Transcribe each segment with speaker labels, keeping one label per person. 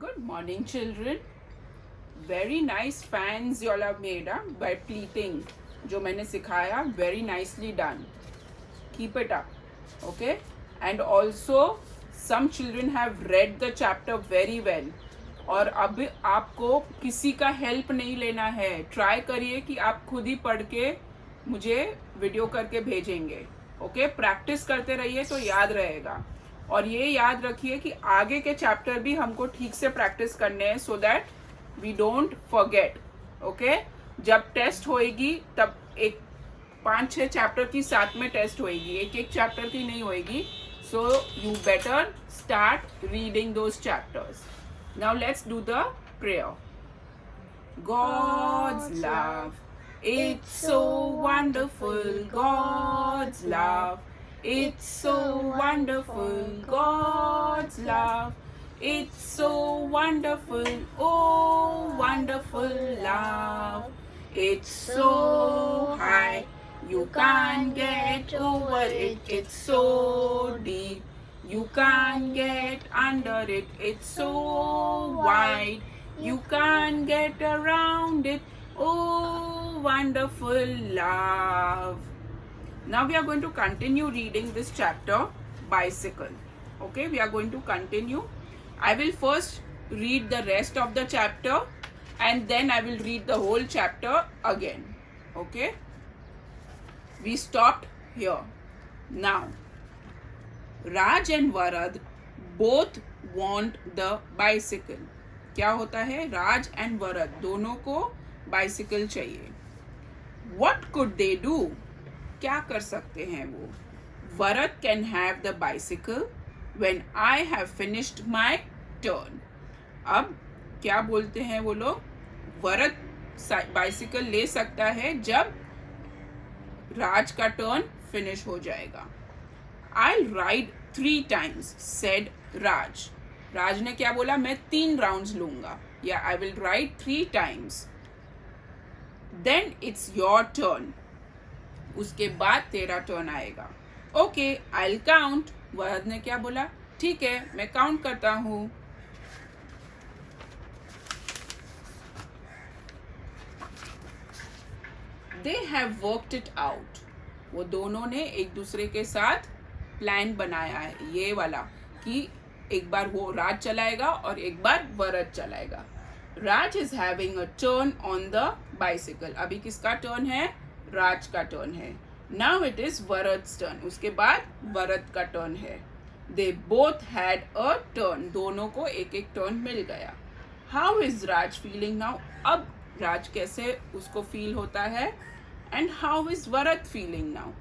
Speaker 1: Good morning, children. Very nice fans you all have made by pleating. जो मैंने सिखाया, very nicely done. Keep it up, okay? And also, some children have read the chapter very well. और अब आपको किसी का help नहीं लेना है. ट्राई करिए कि आप खुद ही पढ़ के मुझे वीडियो करके भेजेंगे. ओके, प्रैक्टिस करते रहिए तो याद रहेगा. और ये याद रखिए कि आगे के चैप्टर भी हमको ठीक से प्रैक्टिस करने हैं so that we don't forget. Okay, जब टेस्ट होएगी तब एक 5-6 चैप्टर की साथ में टेस्ट होएगी, एक एक चैप्टर की नहीं होएगी. So you better start reading those chapters. Now let's do the prayer. God's love, it's so wonderful. God's love, it's so wonderful. God's love, it's so wonderful. Oh, wonderful love. It's so high, you can't get over it. It's so deep, you can't get under it. It's so wide, you can't get around it. Oh, wonderful love. Now we are going to continue reading this chapter, bicycle. Okay, we are going to continue. I will first read the rest of the chapter and then I will read the whole chapter again. Okay, we stopped here. Now, Raj and Varad both want the bicycle. क्या होता है? राज and वरद दोनों को bicycle चाहिए. What could they do? क्या कर सकते हैं वो? Varad can have the bicycle when I have finished my turn. अब क्या बोलते हैं वो लोग? वरद बाइसिकल ले सकता है जब राज का टर्न फिनिश हो जाएगा. I'll ride 3 times, said Raj. राज ने क्या बोला? मैं 3 राउंड्स लूंगा. या I will ride 3 times. Then it's your turn. उसके बाद तेरा टर्न आएगा. Okay, I will count. Varad ने क्या बोला? ठीक है, मैं काउंट करता हूं. They have worked it out. वो दोनों ने एक दूसरे के साथ प्लान बनाया है, ये वाला, कि एक बार वो राज चलाएगा और एक बार वरद चलाएगा. Raj is having a turn on the bicycle. अभी किसका टर्न है? राज का टर्न है. Now it is Varad's turn. उसके बाद वरद का टर्न है. They both had a turn. दोनों को एक एक टर्न मिल गया. How is Raj feeling now? अब राज कैसे उसको फील होता है? And how is Varad feeling now?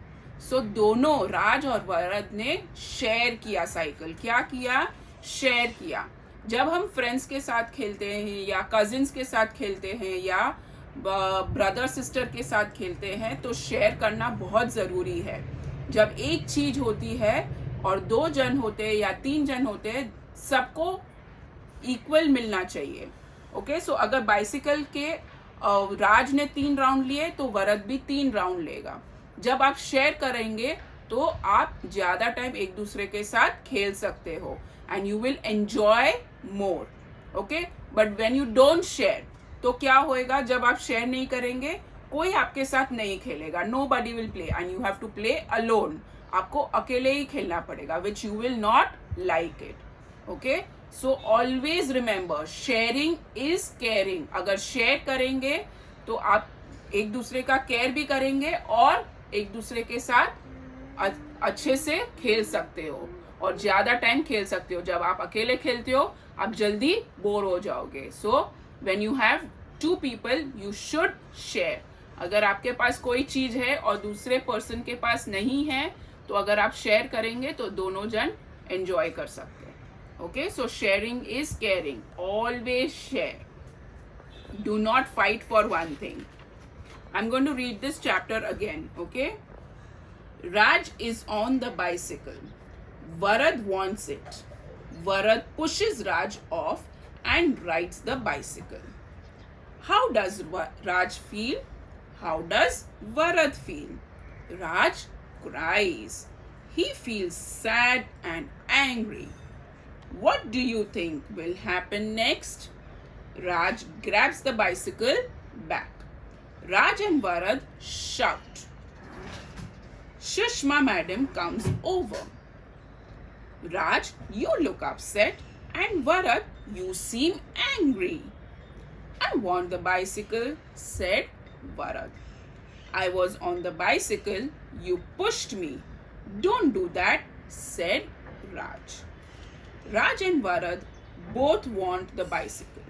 Speaker 1: So दोनों राज और वरद ने शेयर किया साइकिल. क्या किया? शेयर किया. जब हम फ्रेंड्स के साथ खेलते हैं या कजिन्स के साथ खेलते हैं या ब्रदर सिस्टर के साथ खेलते हैं तो शेयर करना बहुत ज़रूरी है. जब एक चीज़ होती है और 2 जन होते हैं या 3 जन होते हैं, सबको इक्वल मिलना चाहिए. ओके, सो अगर बाइसिकल के राज ने 3 राउंड लिए तो वरद भी 3 राउंड लेगा. जब आप शेयर करेंगे तो आप ज़्यादा टाइम एक दूसरे के साथ खेल सकते हो and you will enjoy more. Okay, but when you don't share तो क्या होएगा? जब आप शेयर नहीं करेंगे कोई आपके साथ नहीं खेलेगा. Nobody will play and you have to play alone. आपको अकेले ही खेलना पड़ेगा, which you will not like it. Okay, so always remember, sharing is caring. अगर शेयर करेंगे तो आप एक दूसरे का केयर भी करेंगे और एक दूसरे के साथ अच्छे से खेल सकते हो और ज़्यादा टाइम खेल सकते हो. जब आप अकेले खेलते हो आप जल्दी बोर हो जाओगे. सो when you have 2 people you should share. अगर आपके पास कोई चीज़ है और दूसरे पर्सन के पास नहीं है तो अगर आप शेयर करेंगे तो दोनों जन एंजॉय कर सकते हैं. Okay, so sharing is caring. Always share. Do not fight for one thing. I'm going to read this chapter again, okay? Raj is on the bicycle. Varad wants it. Varad pushes Raj off and rides the bicycle. How does Raj feel? How does Varad feel? Raj cries. He feels sad and angry. What do you think will happen next? Raj grabs the bicycle back. Raj and Varad shout. Shushma madam comes over. Raj, you look upset, and Varad, you seem angry. I want the bicycle, said Varad. I was on the bicycle, you pushed me. Don't do that, said Raj. Raj and Varad both want the bicycle.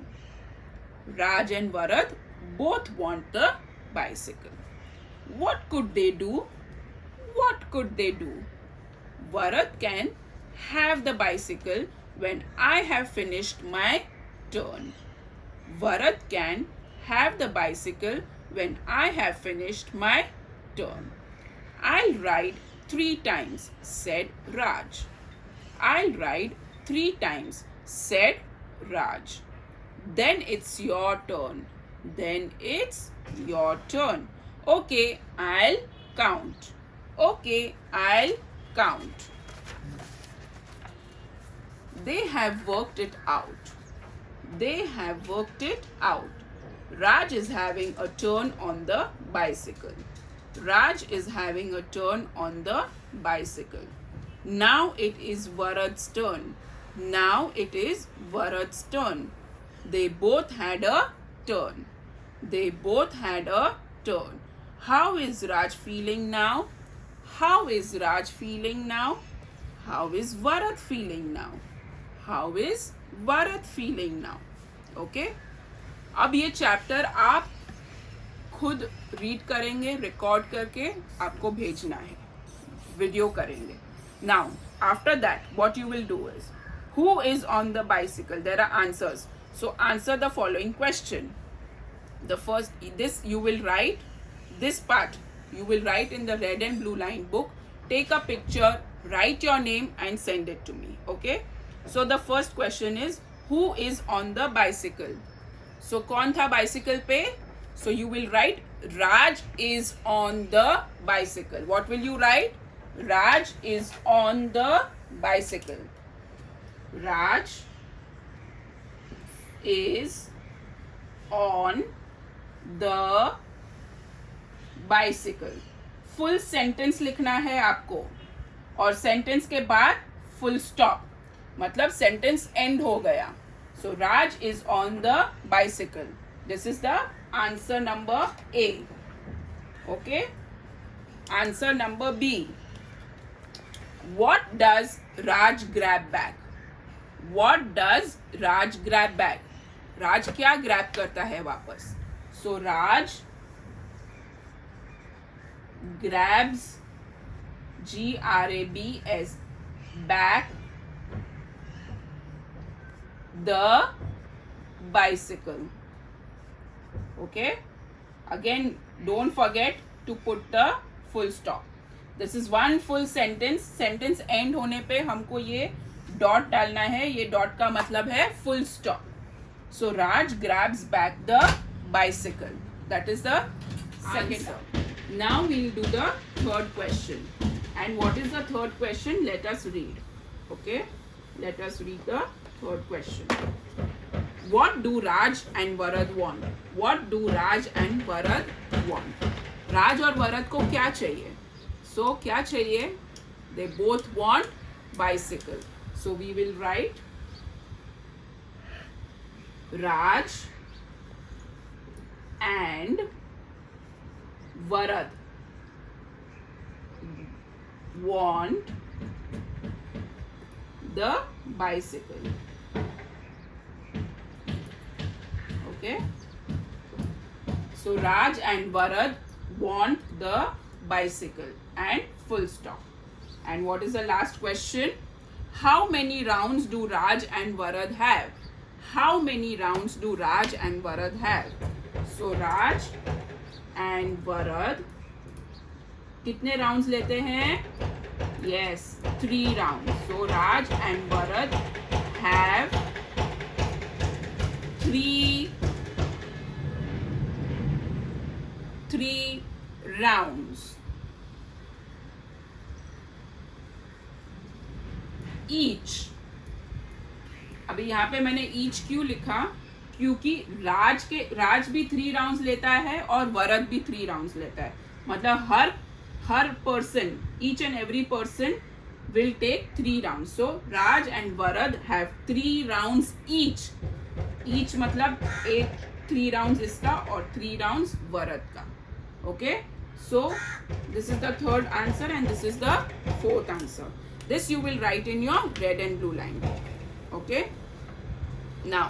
Speaker 1: Raj and Varad both want the bicycle. What could they do? What could they do? Varad can have the bicycle when I have finished my turn. Varad can have the bicycle when I have finished my turn. I'll ride 3 times, said Raj. I'll ride 3 times, said Raj. Then it's your turn. Then it's your turn. Okay, I'll count. Okay, I'll count. They have worked it out. They have worked it out. Raj is having a turn on the bicycle. Raj is having a turn on the bicycle. Now it is Varad's turn. Now it is Varad's turn. They both had a turn. They both had a turn. How is Raj feeling now? How is Raj feeling now? How is Varad feeling now? How is Varad feeling now? Okay? अब ये chapter आप खुद read करेंगे, record करके आपको भेजना है, video करेंगे. Now, after that, what you will do is, who is on the bicycle? There are answers. So answer the following question. The first, this you will write, this part you will write in the red and blue line book. Take a picture, write your name and send it to me. Okay? So the first question is, who is on the bicycle? So कौन था bicycle पे? So you will write Raj is on the bicycle. What will you write? Raj is on the bicycle. Raj is on the bicycle. Full sentence लिखना है आपको और sentence के बाद full stop. मतलब sentence end हो गया. So Raj is on the bicycle. This is the answer number A. Okay? Answer number B. What does Raj grab back? What does Raj grab back? Raj क्या grab करता है वापस? So Raj grabs, grabs, back the bicycle. Okay? Again, don't forget to put the full stop. This is one full sentence. Sentence end होने पे हमको ये dot डालना है. ये dot का मतलब है full stop. So Raj grabs back the bicycle. That is the second answer. Now we'll do the third question. And what is the third question? Let us read. Okay? Let us read the third question. What do Raj and Varad want? What do Raj and Varad want? Raj और Varad को क्या चाहिए? So क्या चाहिए? They both want bicycle. So we will write Raj and Varad want the bicycle. Okay? So Raj and Varad want the bicycle and full stop. And what is the last question? How many rounds do Raj and Varad have? How many rounds do Raj and Varad have? So Raj and Varad कितने rounds लेते हैं? Yes, 3 rounds. So Raj and Varad have 3 rounds each. अभी यहाँ पे मैंने each क्यों लिखा, क्योंकि राज भी 3 राउंड्स लेता है और वरद भी 3 राउंड्स लेता है. मतलब हर person, each and every person will take 3 rounds. So Raj and Varad have 3 rounds each. Each मतलब एक 3 rounds इसका और 3 rounds Varad का. Okay? So this is the third answer and this is the fourth answer. This you will write in your red and blue line. Okay? Now,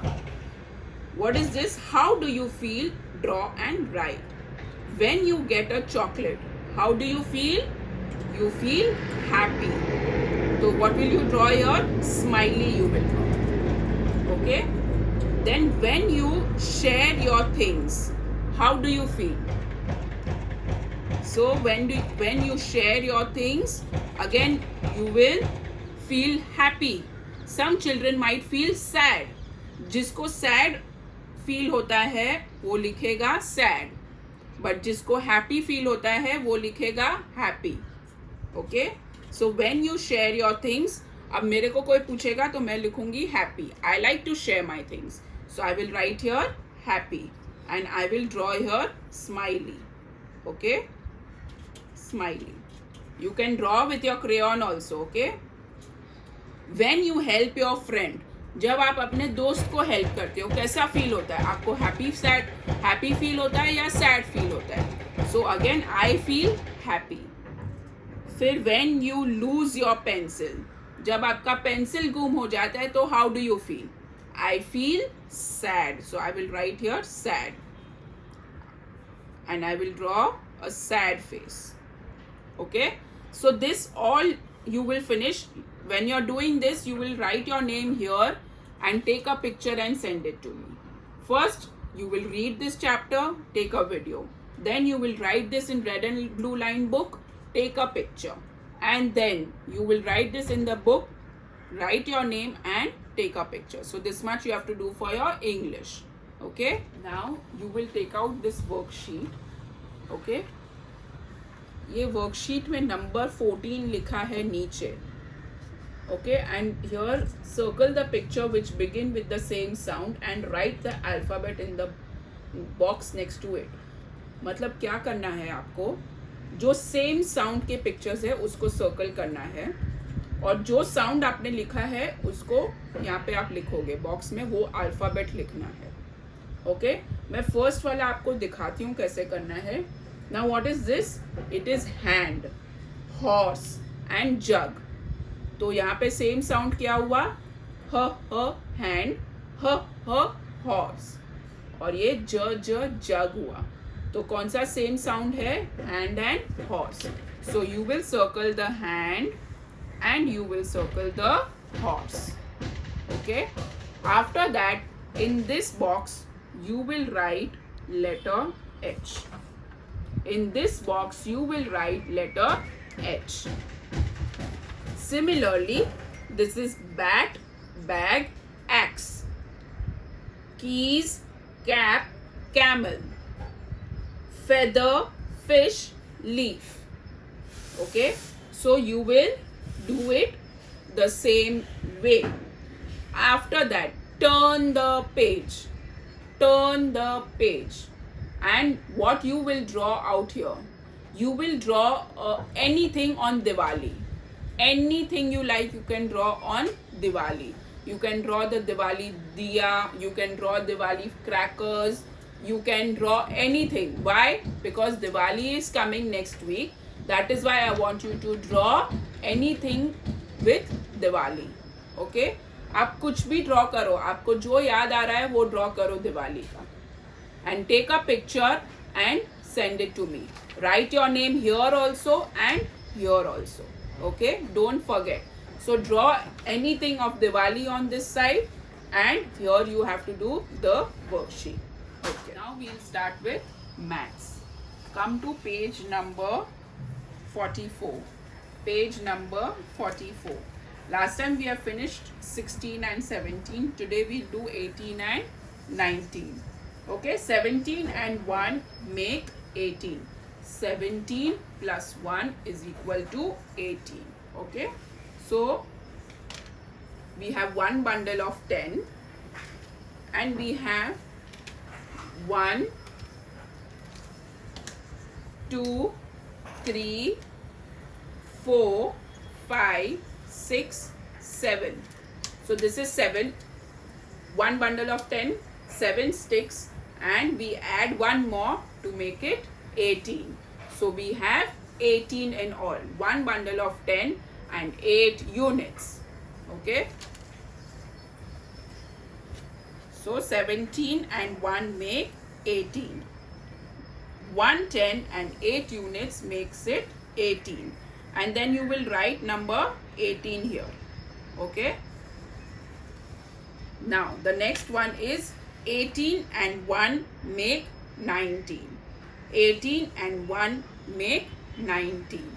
Speaker 1: what is this? How do you feel? Draw and write. When you get a chocolate, how do you feel? You feel happy. So what will you draw here? Smiley you will draw. Okay? Then when you share your things, how do you feel? So when you share your things, again you will feel happy. Some children might feel sad. जिसको sad feel होता है वो लिखेगा sad. But जिसको happy feel होता है वो लिखेगा happy. Okay, so when you share your things, अब मेरे को कोई पूछेगा तो मैं लिखूंगी happy. I like to share my things, so I will write here happy and I will draw here smiley. Okay, smiley. You can draw with your crayon also. Okay, when you help your friend, जब आप अपने दोस्त को help करते हो कैसा feel होता है? आपको हैप्पी फील होता है या सैड फील होता है? So again I feel happy. फिर when you lose your pencil, जब आपका पेंसिल गुम हो जाता है तो how do you feel? I feel sad. So I will write here sad. And I will draw a sad face. Okay? So this all you will finish. When you're doing this, you will write your name here and take a picture and send it to me. First, you will read this chapter, take a video. Then you will write this in red and blue line book. Take a picture and then you will write this in the book, write your name and take a picture. So this much you have to do for your English. Okay, now you will take out this worksheet. Okay, ये worksheet में number 14 लिखा है नीचे. Okay, and here circle the picture which begin with the same sound and write the alphabet in the box next to it. मतलब क्या करना है आपको, जो सेम साउंड के पिक्चर्स है उसको सर्कल करना है और जो साउंड आपने लिखा है उसको यहाँ पे आप लिखोगे बॉक्स में, वो अल्फ़ाबेट लिखना है. ओके, मैं फर्स्ट वाला आपको दिखाती हूँ कैसे करना है. Now what is this? It is hand, horse and jug. तो यहाँ पे सेम साउंड क्या हुआ? ह हैंड, ह हॉर्स, और ये जग हुआ. तो कौन सा सेम साउंड है? Hand and horse. So you will circle the hand and you will circle the horse. Okay, after that in this box you will write letter H. In this box you will write letter H. Similarly, this is bat, bag, axe, keys, cap, camel, feather, fish, leaf. Okay, so you will do it the same way. After that, turn the page, and what you will draw out here, you will draw anything on Diwali. Anything you like you can draw on Diwali. You can draw the Diwali diya, you can draw Diwali crackers, you can draw anything. Why? Because Diwali is coming next week. That is why I want you to draw anything with Diwali. Okay? आप कुछ भी draw करो, आपको जो याद आ रहा है वो ड्रॉ करो दिवाली का. And take a picture and send it to me. Write your name here also and here also. Okay? Don't forget. So draw anything of Diwali on this side and here you have to do the worksheet. Okay. Now we'll start with maths. Come to page number 44. Page number 44. Last time we have finished 16 and 17. Today we'll do 18 and 19. Okay, 17 and 1 make 18. 17 plus 1 is equal to 18. Okay, so we have one bundle of 10 and we have 1, 2, 3, 4, 5, 6, 7. So this is 7. One bundle of 10, 7 sticks, and we add one more to make it 18. So we have 18 in all. One bundle of 10 and 8 units. Okay. So 17 and 1 make 18. 1, 10 and 8 units makes it 18. And then you will write number 18 here. Okay. Now the next one is 18 and 1 make 19. 18 and 1 make 19.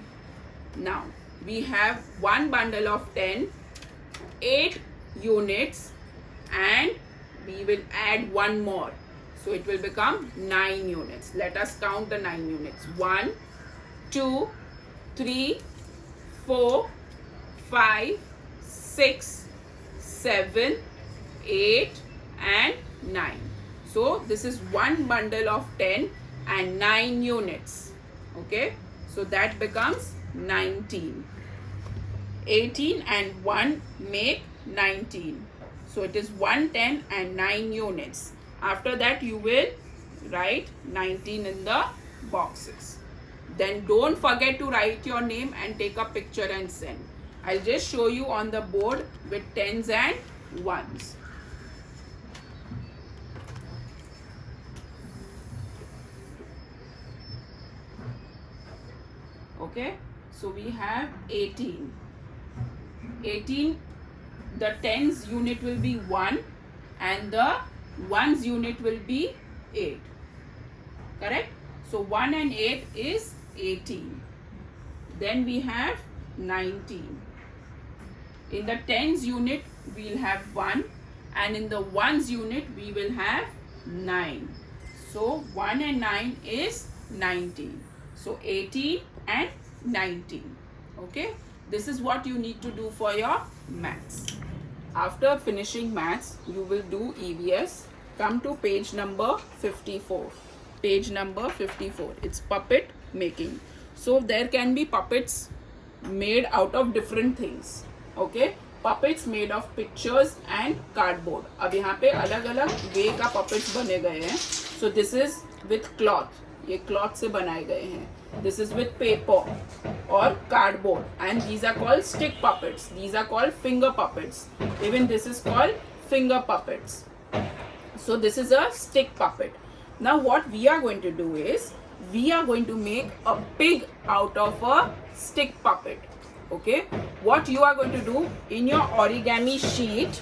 Speaker 1: Now we have one bundle of 10, 8 units, and we will add one more. So it will become 9 units. Let us count the 9 units. 1, 2, 3, 4, 5, 6, 7, 8 and 9. So this is one bundle of 10 and 9 units. Okay. So that becomes 19. 18 and 1 make 19. So it is 1, 10 and 9 units. After that you will write 19 in the boxes. Then don't forget to write your name and take a picture and send. I'll just show you on the board with 10s and 1s. Okay, so we have 18. 18, the 10s unit will be 1 and the 1s unit will be 8. Correct? So 1 and 8 is 18. Then we have 19. In the 10s unit we'll have 1 and in the 1s unit we will have 9. So 1 and 9 is 19. So 18 and 19. Okay, this is what you need to do for your maths. After finishing maths, you will do EVS. Come to page number 54. Page number 54. It's puppet making. So there can be puppets made out of different things. Okay, puppets made of pictures and cardboard. अब यहाँ पे अलग-अलग वे का puppets बने गए हैं. So this is with cloth. ये cloth से बनाए गए हैं. This is with paper or cardboard, and these are called stick puppets. These are called finger puppets. Even this is called finger puppets. So this is a stick puppet. Now what we are going to do is we are going to make a pig out of a stick puppet. Okay, what you are going to do in your origami sheet,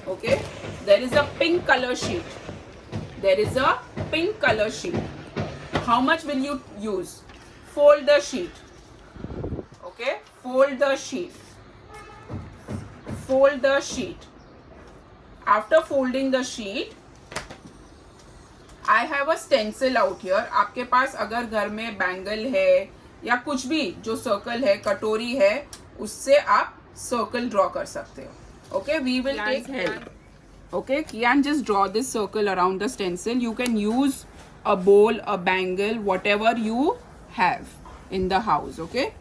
Speaker 1: okay, there is a pink color sheet. There is a pink color sheet. How much will you use? Fold the sheet. Okay, fold the sheet. Fold the sheet. After folding the sheet, I have a stencil out here. आपके पास अगर घर में bangle है या कुछ भी जो circle है, कटोरी है, उससे आप सर्कल ड्रॉ कर सकते हो. Okay, we will take help. Okay, Kian, just draw this circle around the stencil. You can use a bowl, a bangle, whatever you have in the house. Okay,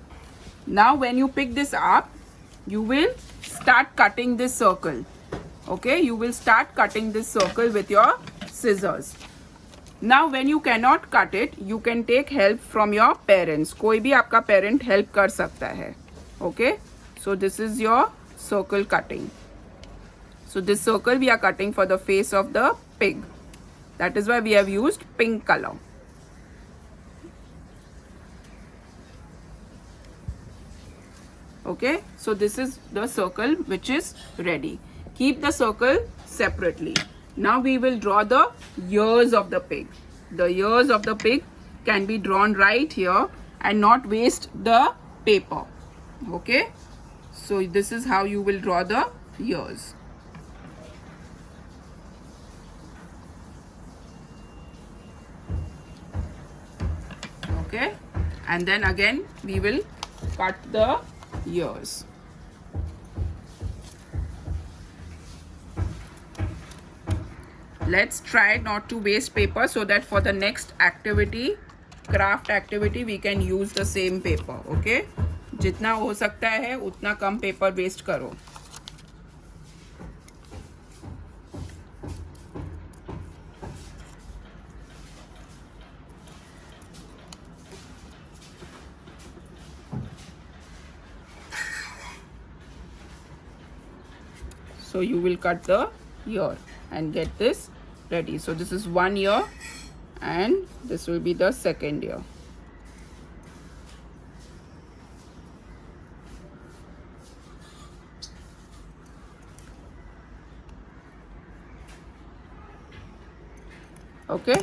Speaker 1: now when you pick this up, you will start cutting this circle. Okay, you will start cutting this circle with your scissors. Now when you cannot cut it, you can take help from your parents. कोई भी आपका parent help कर सकता है. Okay, so this is your circle cutting. So this circle we are cutting for the face of the pig. That is why we have used pink color. Okay, so this is the circle which is ready. Keep the circle separately. Now we will draw the ears of the pig. The ears of the pig can be drawn right here and not waste the paper. Okay, so this is how you will draw the ears. Okay, and then again we will cut the ears. let's try not to waste paper so that for the next activity, craft activity, we can use the same paper. Okay, जितना हो सकता है उतना कम paper waste करो. So you will cut the ear and get this ready. So this is one ear and this will be the second ear. Okay,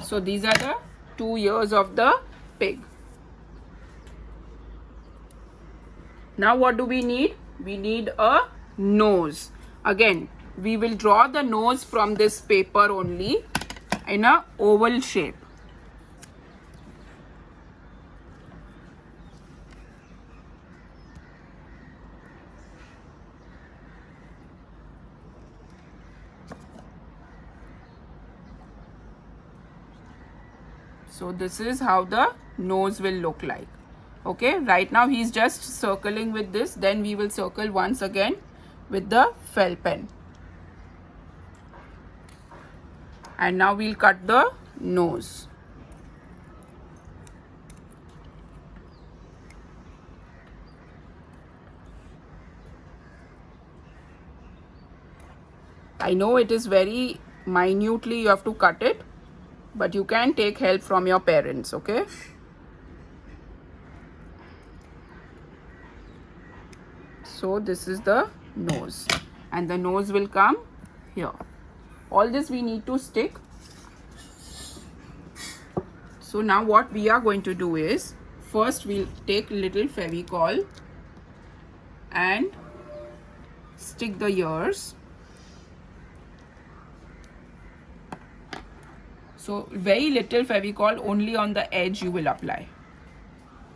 Speaker 1: so these are the 2 ears of the pig. Now what do we need? We need a nose. Again, we will draw the nose from this paper only in a oval shape. So this is how the nose will look like. Okay, right now he's just circling with this. Then we will circle once again with the felt pen. And now we'll cut the nose. I know it is very minutely you have to cut it, but you can take help from your parents. Okay. So this is the nose, and the nose will come here. All this we need to stick. So now what we are going to do is, first we'll take little Fevicol and stick the ears. So very little Fevicol, only on the edge you will apply.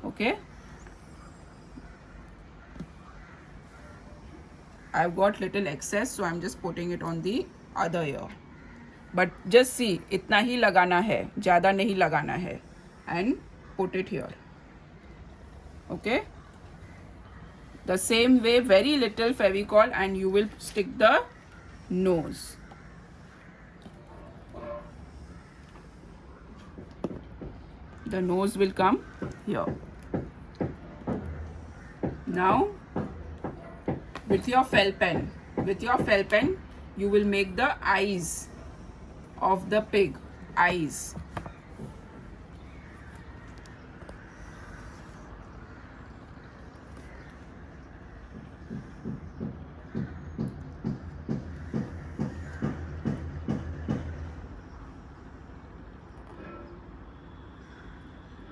Speaker 1: Okay. I've got little excess, so I'm just putting it on the other ear. But just see, इतना ही लगाना है, ज़्यादा नहीं लगाना है. And put it here. Okay. The same way, very little Fevicol, and you will stick the nose. The nose will come here. Now, with your felt pen, you will make the eyes of the pig. Eyes.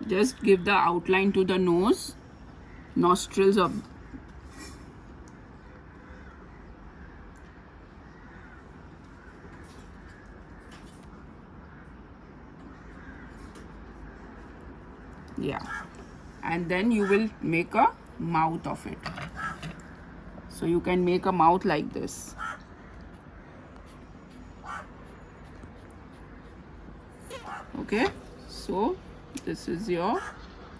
Speaker 1: Just give the outline to the nose, nostrils of. Yeah, and then you will make a mouth of it. So you can make a mouth like this. Okay, so this is your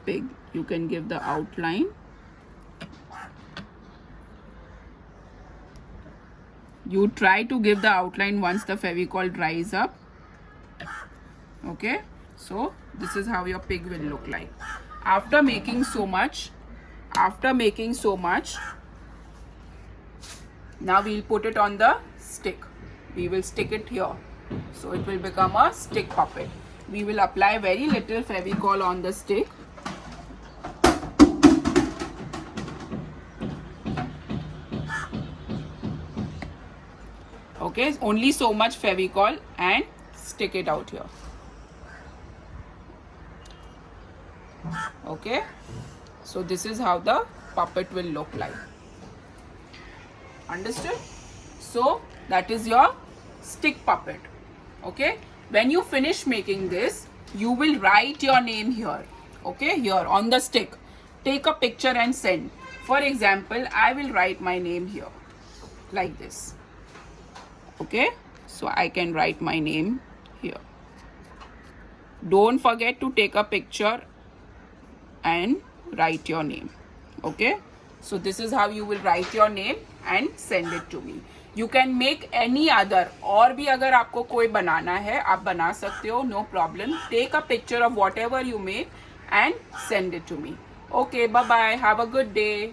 Speaker 1: pig. You can give the outline. You try to give the outline once the Fevicol dries up. Okay, so this is how your pig will look like. After making so much, now we'll put it on the stick. We will stick it here. So it will become a stick puppet. We will apply very little Fevicol on the stick. Okay, only so much Fevicol and stick it out here. Okay, so this is how the puppet will look like. Understood? So that is your stick puppet. Okay, when you finish making this, you will write your name here. Okay, here on the stick. Take a picture and send. For example, I will write my name here like this. Okay, So I can write my name here. Don't forget to take a picture and write your name. Okay, so this is how you will write your name and send it to me. You can make any other, और भी अगर आपको कोई बनाना है आप बना सकते हो, no problem. Take a picture of whatever you make and send it to me. Okay, bye bye, have a good day.